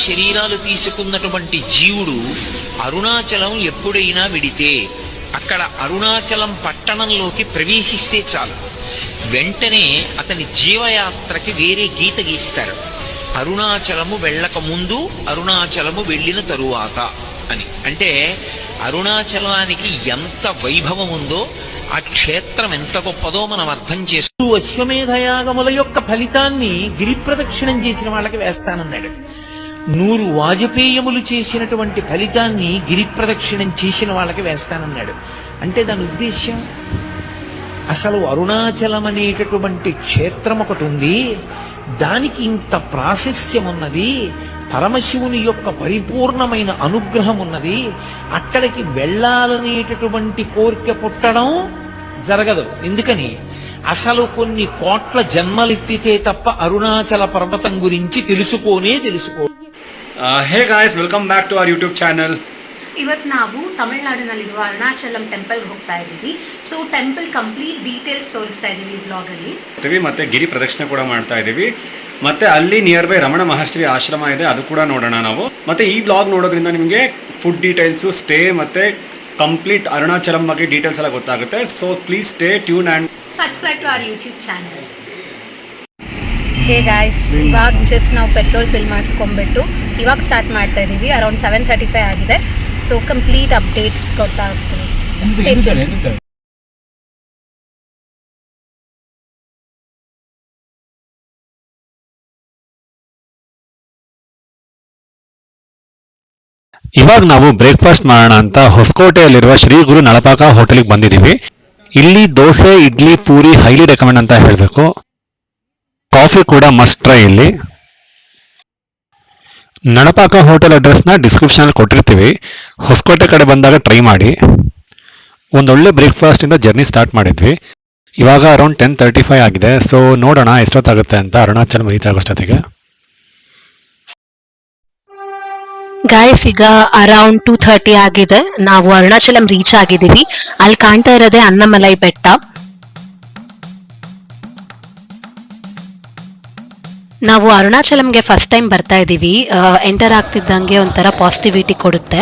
శరీరాలు తీసుకున్నటువంటి జీవుడు అరుణాచలం ఎప్పుడైనా విడితే, అక్కడ అరుణాచలం పట్టణంలోకి ప్రవేశిస్తే చాలు, వెంటనే అతని జీవయాత్రకి వేరే గీత గీస్తారు. అరుణాచలము వెళ్ళక ముందు, అరుణాచలము వెళ్ళిన తరువాత అని. అంటే అరుణాచలానికి ఎంత వైభవం ఉందో, ఆ క్షేత్రం ఎంత గొప్పదో మనం అర్థం చేస్తూ, అశ్వమేధయాగముల యొక్క ఫలితాన్ని గిరి ప్రదక్షిణం చేసిన వాళ్ళకి వేస్తానన్నాడు. 100 వాజపేయములు చేసినటువంటి ఫలితాన్ని గిరి ప్రదక్షిణం చేసిన వాళ్ళకి వేస్తానన్నాడు. అంటే దాని ఉద్దేశ్యం, అసలు అరుణాచలం అనేటటువంటి క్షేత్రం ఒకటి ఉంది, దానికి ఇంత ప్రాశస్త్యం ఉన్నది, పరమశివుని యొక్క పరిపూర్ణమైన అనుగ్రహం ఉన్నది, అక్కడికి వెళ్ళాలనేటటువంటి కోరిక పుట్టడం జరగదు. ఎందుకని? అసలు కొన్ని కోట్ల జన్మలెత్తితే తప్ప అరుణాచల పర్వతం గురించి తెలుసుకో. Hey guys, welcome back to our YouTube channel. ಇವತ್ತು ನಾವು ತಮಿಳುನಾಡಿನಲ್ಲಿರುವ ಅರುಣಾಚಲಂ ಟೆಂಪಲ್ಗೆ ಹೋಗ್ತಾ ಇದ್ದೀವಿ. ಸೊ ಟೆಂಪಲ್ ಕಂಪ್ಲೀಟ್ ಡೀಟೇಲ್ಸ್ ತೋರಿಸ್ತಾ ಇದ್ದೀವಿ ಈ ವ್ಲಾಗಲ್ಲಿ. ಮತ್ತೆ ಗಿರಿ ಪ್ರದಕ್ಷಿಣೆ ಕೂಡ ಮಾಡ್ತಾ ಇದ್ದೀವಿ. ಮತ್ತೆ ಅಲ್ಲಿ ನಿಯರ್ ಬೈ ರಮಣ ಮಹರ್ಷಿ ಆಶ್ರಮ ಇದೆ, ಅದು ಕೂಡ ನೋಡೋಣ ನಾವು. ಮತ್ತೆ ಈ ವ್ಲಾಗ್ ನೋಡೋದ್ರಿಂದ ನಿಮಗೆ ಫುಡ್ ಡೀಟೇಲ್ಸು, ಸ್ಟೇ ಮತ್ತೆ ಕಂಪ್ಲೀಟ್ ಅರುಣಾಚಲಂ ಬಗ್ಗೆ ಡೀಟೇಲ್ಸ್ ಎಲ್ಲ ಗೊತ್ತಾಗುತ್ತೆ. So please stay tune and subscribe to our YouTube channel. Hey guys, ಇವಾಗ ಜಸ್ಟ್ ನಾವು ಪೆಟ್ರೋಲ್ ಫಿಲ್ ಮಾಡಿಸ್ಕೊಂಡ್ಬಿಟ್ಟು ಇವಾಗ ಸ್ಟಾರ್ಟ್ ಮಾಡ್ತಾ ಇದ್ದೀವಿ. ಅರೌಂಡ್ 7:35 ಆಗಿದೆ. ಸೊ ಕಂಪ್ಲೀಟ್ ಅಪ್ಡೇಟ್ಸ್ ಕೊಡ್ತಾ ಹೋಗ್ತೀವಿ. ಇವಾಗ ನಾವು ಬ್ರೇಕ್ಫಾಸ್ಟ್ ಮಾಡೋಣ ಅಂತ ಹೊಸಕೋಟೆಯಲ್ಲಿರುವ ಶ್ರೀ ಗುರು ನಳಪಾಕ ಹೋಟೆಲ್ಗೆ ಬಂದಿದ್ದೀವಿ. ಇಲ್ಲಿ ದೋಸೆ, ಇಡ್ಲಿ, ಪೂರಿ ಹೈಲಿ ರೆಕಮೆಂಡ್ ಅಂತ ಹೇಳಬೇಕು. ಕಾಫಿ ಕೂಡ ಮಸ್ಟ್ ಟ್ರೈ ಇಲ್ಲಿ. ನಳಪಾಕ ಹೋಟೆಲ್ ಅಡ್ರೆಸ್ನ ಡಿಸ್ಕ್ರಿಪ್ಷನಲ್ಲಿ ಕೊಟ್ಟಿರ್ತೀವಿ. ಹೊಸಕೋಟೆ ಕಡೆ ಬಂದಾಗ ಟ್ರೈ ಮಾಡಿ. ಒಂದೊಳ್ಳೆ ಬ್ರೇಕ್ಫಾಸ್ಟಿಂದ ಜರ್ನಿ ಸ್ಟಾರ್ಟ್ ಮಾಡಿದ್ವಿ. ಇವಾಗ ಅರೌಂಡ್ 10:35 ಆಗಿದೆ. ಸೊ ನೋಡೋಣ ಎಷ್ಟೊತ್ತಾಗುತ್ತೆ ಅಂತ ಅರುಣಾಚಲಂ ರೀಚ್ ಆಗೋಷ್ಟೊತ್ತಿಗೆ. ಗಾಯ್ಸ್, ಈಗ ಅರೌಂಡ್ 2:30 ಆಗಿದೆ. ನಾವು ಅರುಣಾಚಲಂ ರೀಚ್ ಆಗಿದ್ದೀವಿ. ಅಲ್ಲಿ ಕಾಣ್ತಾ ಇರೋದೇ ಅನ್ನಮಲೈ ಬೆಟ್ಟ. ನಾವು ಅರುಣಾಚಲಂಗೆ ಫಸ್ಟ್ ಟೈಮ್ ಬರ್ತಾ ಇದ್ದೀವಿ. ಎಂಟರ್ ಆಗ್ತಿದ್ದಂಗೆ ಒಂಥರ ಪಾಸಿಟಿವಿಟಿ ಕೊಡುತ್ತೆ.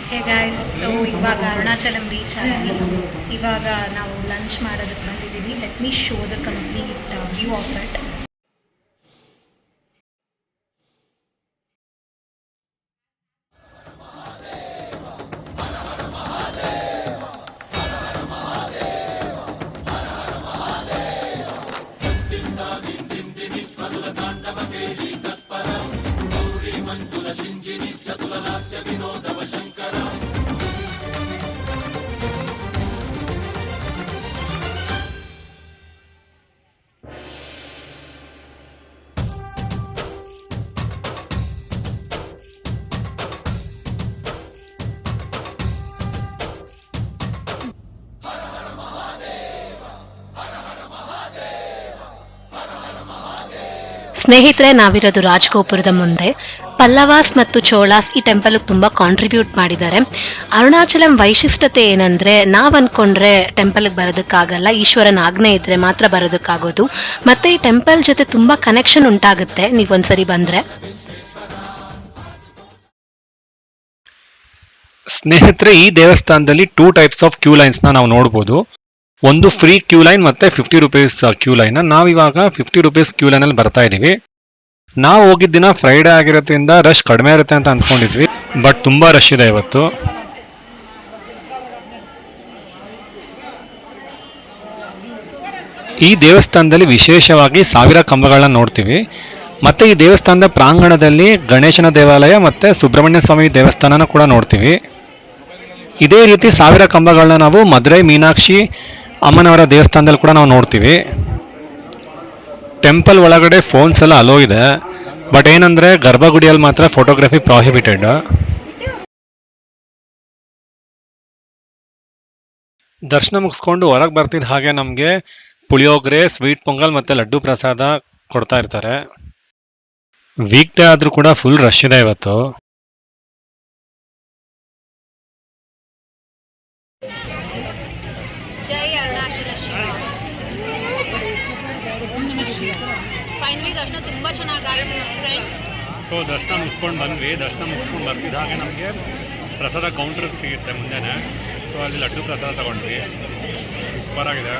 ಹೇ ಗಾಯ್ಸ್, ಸೊ ಇವಾಗ ಅರುಣಾಚಲಂ ರೀಚ್ ಆಗಿ ಇವಾಗ ನಾವು ಲಂಚ್ ಮಾಡೋದಕ್ಕೆ ಬಂದಿದ್ದೀವಿ. Let me show the complete view of it. ಸ್ನೇಹಿತರೆ, ನಾವಿರೋದು ರಾಜಗೋಪುರದ ಮುಂದೆ. ಪಲ್ಲವಾಸ್ ಮತ್ತು ಚೋಳಾಸ್ ಈ ಟೆಂಪಲ್ಗೆ ತುಂಬ ಕಾಂಟ್ರಿಬ್ಯೂಟ್ ಮಾಡಿದ್ದಾರೆ. ಅರುಣಾಚಲಂ ವೈಶಿಷ್ಟ್ಯತೆ ಏನಂದರೆ, ನಾವು ಅಂದ್ಕೊಂಡ್ರೆ ಟೆಂಪಲ್ಗೆ ಬರೋದಕ್ಕಾಗಲ್ಲ, ಈಶ್ವರನ ಆಜ್ಞೆ ಇದ್ದರೆ ಮಾತ್ರ ಬರೋದಕ್ಕಾಗೋದು. ಮತ್ತು ಈ ಟೆಂಪಲ್ ಜೊತೆ ತುಂಬ ಕನೆಕ್ಷನ್ ಉಂಟಾಗುತ್ತೆ ನೀವೊಂದ್ಸರಿ ಬಂದರೆ. ಸ್ನೇಹಿತರೆ, ಈ ದೇವಸ್ಥಾನದಲ್ಲಿ 2 ಟೈಪ್ಸ್ ಆಫ್ ಕ್ಯೂ ಲೈನ್ಸ್ನ ನಾವು ನೋಡ್ಬೋದು. ಒಂದು ಫ್ರೀ ಕ್ಯೂ ಲೈನ್ ಮತ್ತು 50 ರೂಪೀಸ್ ಕ್ಯೂ ಲೈನ್. ನಾವಿವಾಗ 50 ರೂಪೀಸ್ ಕ್ಯೂ ಲೈನಲ್ಲಿ ಬರ್ತಾ ಇದ್ದೀವಿ. ನಾವು ಹೋಗಿದ್ದ ದಿನ ಫ್ರೈಡೇ ಆಗಿರೋದ್ರಿಂದ ರಶ್ ಕಡಿಮೆ ಇರುತ್ತೆ ಅಂತ ಅಂದ್ಕೊಂಡಿದ್ವಿ, ಬಟ್ ತುಂಬ ರಶ್ ಇದೆ ಇವತ್ತು. ಈ ದೇವಸ್ಥಾನದಲ್ಲಿ ವಿಶೇಷವಾಗಿ 1000 ಕಂಬಗಳನ್ನ ನೋಡ್ತೀವಿ. ಮತ್ತು ಈ ದೇವಸ್ಥಾನದ ಪ್ರಾಂಗಣದಲ್ಲಿ ಗಣೇಶನ ದೇವಾಲಯ ಮತ್ತು ಸುಬ್ರಹ್ಮಣ್ಯ ಸ್ವಾಮಿ ದೇವಸ್ಥಾನನ ಕೂಡ ನೋಡ್ತೀವಿ. ಇದೇ ರೀತಿ 1000 ಕಂಬಗಳನ್ನ ನಾವು ಮಧುರೈ ಮೀನಾಕ್ಷಿ ಅಮ್ಮನವರ ದೇವಸ್ಥಾನದಲ್ಲಿ ಕೂಡ ನಾವು ನೋಡ್ತೀವಿ. ಟೆಂಪಲ್ ಒಳಗಡೆ ಫೋನ್ಸ್ ಎಲ್ಲ ಅಲೋ ಇದೆ. ಬಟ್ ಏನಂದರೆ ಗರ್ಭಗುಡಿಯಲ್ಲಿ ಮಾತ್ರ ಫೋಟೋಗ್ರಫಿ ಪ್ರಾಹಿಬಿಟೆಡ್. ದರ್ಶನ ಮುಗಿಸ್ಕೊಂಡು ಹೊರಗೆ ಬರ್ತಿದ್ದ ಹಾಗೆ ನಮಗೆ ಪುಳಿಯೋಗರೆ, ಸ್ವೀಟ್ ಪೊಂಗಲ್ ಮತ್ತು ಲಡ್ಡು ಪ್ರಸಾದ ಕೊಡ್ತಾ ಇರ್ತಾರೆ. ವೀಕ್ ಡೇ ಆದರೂ ಕೂಡ ಫುಲ್ ರಶ್ ಇದೆ ಇವತ್ತು. ಜೈ ಅರುಣಾಚಲ ಶಿವ. ಫೈನಲಿ ದರ್ಶನ ತುಂಬ ಚೆನ್ನಾಗಾಯಿತು ಫ್ರೆಂಡ್ಸ್. ಸೊ ದರ್ಶನ ಮುಗಿಸ್ಕೊಂಡು ಬಂದ್ವಿ. ದರ್ಶನ ಮುಗಿಸ್ಕೊಂಡು ಬರ್ತಿದ್ದ ಹಾಗೆ ನಮಗೆ ಪ್ರಸಾದ ಕೌಂಟರ್ ಸಿಗುತ್ತೆ ಮುಂದೆನೇ. ಸೊ ಅಲ್ಲಿ ಲಡ್ಡು ಪ್ರಸಾದ ತಗೊಂಡ್ವಿ, ಸೂಪರಾಗಿದೆ.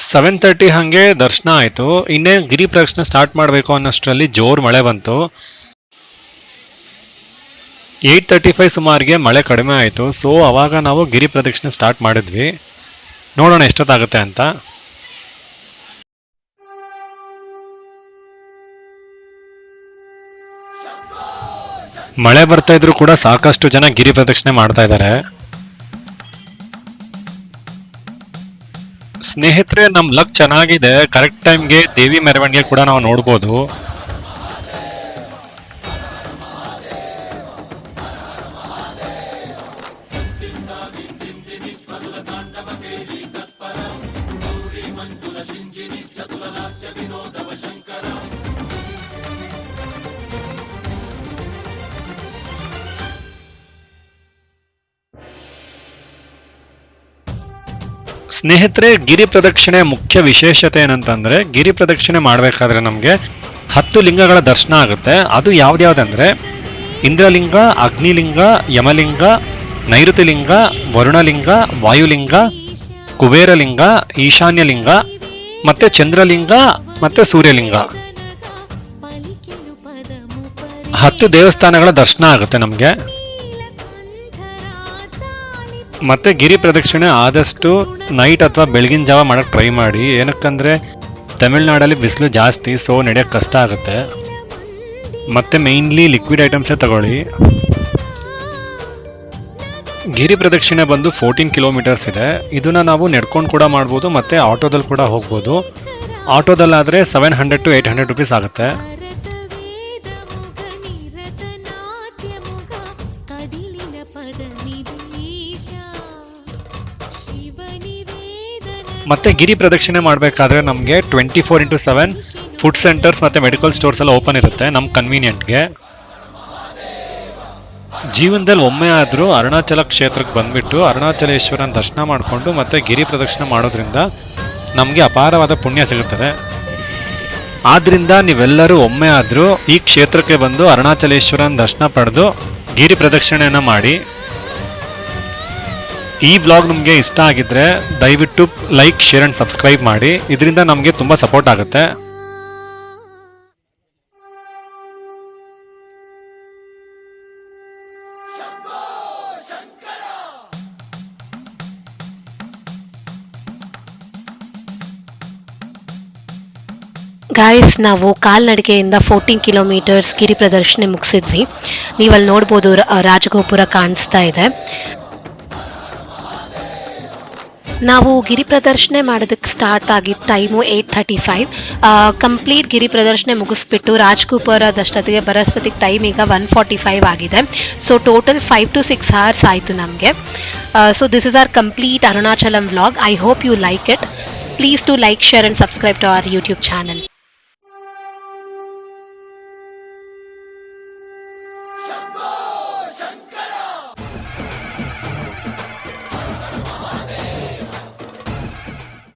7:30 ಹಾಗೆ ದರ್ಶನ ಆಯಿತು. ಇನ್ನೇನು ಗಿರಿ ಪ್ರದಕ್ಷಿಣೆ ಸ್ಟಾರ್ಟ್ ಮಾಡಬೇಕು ಅನ್ನೋಷ್ಟರಲ್ಲಿ ಜೋರು ಮಳೆ ಬಂತು. 8:35 ಸುಮಾರಿಗೆ ಮಳೆ ಕಡಿಮೆ ಆಯಿತು. ಸೊ ಅವಾಗ ನಾವು ಗಿರಿ ಪ್ರದಕ್ಷಿಣೆ ಸ್ಟಾರ್ಟ್ ಮಾಡಿದ್ವಿ. ನೋಡೋಣ ಎಷ್ಟೊತ್ತಾಗುತ್ತೆ ಅಂತ. ಮಳೆ ಬರ್ತಾ ಇದ್ರು ಕೂಡ ಸಾಕಷ್ಟು ಜನ ಗಿರಿ ಪ್ರದಕ್ಷಿಣೆ ಮಾಡ್ತಾ ಇದ್ದಾರೆ. ಸ್ನೇಹಿತರೆ, ನಮ್ ಲಕ್ ಚೆನ್ನಾಗಿದೆ. ಕರೆಕ್ಟ್ ಟೈಮ್ಗೆ ದೇವಿ ಮೆರವಣಿಗೆ ಕೂಡ ನಾವು ನೋಡ್ಬೋದು. ಸ್ನೇಹಿತರೆ, ಗಿರಿ ಪ್ರದಕ್ಷಿಣೆ ಮುಖ್ಯ ವಿಶೇಷತೆ ಏನಂತಂದ್ರೆ, ಗಿರಿ ಪ್ರದಕ್ಷಿಣೆ ಮಾಡಬೇಕಾದ್ರೆ ನಮಗೆ 10 ಲಿಂಗಗಳ ದರ್ಶನ ಆಗುತ್ತೆ. ಅದು ಯಾವ್ದ್ಯಾವ್ದಂದ್ರೆ ಇಂದ್ರಲಿಂಗ, ಅಗ್ನಿಲಿಂಗ, ಯಮಲಿಂಗ, ನೈಋತಿಲಿಂಗ, ವರುಣಲಿಂಗ, ವಾಯುಲಿಂಗ, ಕುಬೇರಲಿಂಗ, ಈಶಾನ್ಯಲಿಂಗ, ಮತ್ತೆ ಚಂದ್ರಲಿಂಗ, ಮತ್ತೆ ಸೂರ್ಯಲಿಂಗ. 10 ದೇವಸ್ಥಾನಗಳ ದರ್ಶನ ಆಗುತ್ತೆ ನಮಗೆ. ಮತ್ತೆ ಗಿರಿ ಪ್ರದಕ್ಷಿಣೆ ಆದಷ್ಟು ನೈಟ್ ಅಥವಾ ಬೆಳಗಿನ ಜಾವ ಮಾಡೋಕ್ಕೆ ಟ್ರೈ ಮಾಡಿ. ಏನಕ್ಕಂದರೆ ತಮಿಳ್ನಾಡಲ್ಲಿ ಬಿಸಿಲು ಜಾಸ್ತಿ, ಸೊ ನಡೆಯೋಕ್ಕೆ ಕಷ್ಟ ಆಗುತ್ತೆ. ಮತ್ತು ಮೇಯ್ನ್ಲಿ ಲಿಕ್ವಿಡ್ ಐಟಮ್ಸೇ ತಗೊಳ್ಳಿ. ಗಿರಿ ಪ್ರದಕ್ಷಿಣೆ ಬಂದು 14 ಕಿಲೋಮೀಟರ್ಸ್ ಇದೆ. ಇದನ್ನು ನಾವು ನಡ್ಕೊಂಡು ಕೂಡ ಮಾಡ್ಬೋದು ಮತ್ತು ಆಟೋದಲ್ಲಿ ಕೂಡ ಹೋಗ್ಬೋದು. ಆಟೋದಲ್ಲಾದರೆ 700 to 800 ರುಪೀಸ್ ಆಗುತ್ತೆ. ಮತ್ತೆ ಗಿರಿ ಪ್ರದಕ್ಷಿಣೆ ಮಾಡಬೇಕಾದ್ರೆ ನಮಗೆ 24/7 ಫುಡ್ ಸೆಂಟರ್ಸ್ ಮತ್ತು ಮೆಡಿಕಲ್ ಸ್ಟೋರ್ಸ್ ಎಲ್ಲ ಓಪನ್ ಇರುತ್ತೆ ನಮ್ಮ ಕನ್ವೀನಿಯೆಂಟ್ಗೆ. ಜೀವನದಲ್ಲಿ ಒಮ್ಮೆ ಆದರೂ ಅರುಣಾಚಲ ಕ್ಷೇತ್ರಕ್ಕೆ ಬಂದುಬಿಟ್ಟು ಅರುಣಾಚಲೇಶ್ವರನ ದರ್ಶನ ಮಾಡಿಕೊಂಡು ಮತ್ತು ಗಿರಿ ಪ್ರದಕ್ಷಿಣೆ ಮಾಡೋದ್ರಿಂದ ನಮಗೆ ಅಪಾರವಾದ ಪುಣ್ಯ ಸಿಗುತ್ತದೆ. ಆದ್ದರಿಂದ ನೀವೆಲ್ಲರೂ ಒಮ್ಮೆ ಆದರೂ ಈ ಕ್ಷೇತ್ರಕ್ಕೆ ಬಂದು ಅರುಣಾಚಲೇಶ್ವರನ ದರ್ಶನ ಪಡೆದು ಗಿರಿ ಪ್ರದಕ್ಷಿಣೆಯನ್ನು ಮಾಡಿ. ಈ ಬ್ಲಾಗ್ ನಿಮಗೆ ಇಷ್ಟ ಆಗಿದ್ರೆ ದಯವಿಟ್ಟು ಲೈಕ್, ಶೇರ್ ಆ್ಯಂಡ್ ಸಬ್ಸ್ಕ್ರೈಬ್ ಮಾಡಿ. ಇದರಿಂದ ನಮಗೆ ತುಂಬ ಸಪೋರ್ಟ್ ಆಗುತ್ತೆ. ಗಾಯ್ಸ್, ನಾವು ಕಾಲ್ನಡಿಗೆಯಿಂದ 14 ಕಿಲೋಮೀಟರ್ಸ್ ಗಿರಿ ಪ್ರದರ್ಶನೆ ಮುಗಿಸಿದ್ವಿ. ನೀವಲ್ಲಿ ನೋಡ್ಬೋದು ರಾಜಗೋಪುರ ಕಾಣಿಸ್ತಾ ಇದೆ. ನಾವು ಗಿರಿ ಪ್ರದರ್ಶನೆ ಮಾಡೋದಕ್ಕೆ ಸ್ಟಾರ್ಟ್ ಆಗಿದ್ದ ಟೈಮು 8:35. ಕಂಪ್ಲೀಟ್ ಗಿರಿ ಪ್ರದರ್ಶನೆ ಮುಗಿಸ್ಬಿಟ್ಟು ರಾಜಗೋಪುರದಷ್ಟೊತ್ತಿಗೆ ಬರೋಷ್ಟೊತ್ತಿಗೆ ಟೈಮ್ ಈಗ 1:45 ಆಗಿದೆ. ಸೊ ಟೋಟಲ್ 5 to 6 hours ಆಯಿತು ನಮಗೆ. So this is our complete Arunachalam vlog. I hope you like it. Please do like, share and subscribe to our YouTube channel.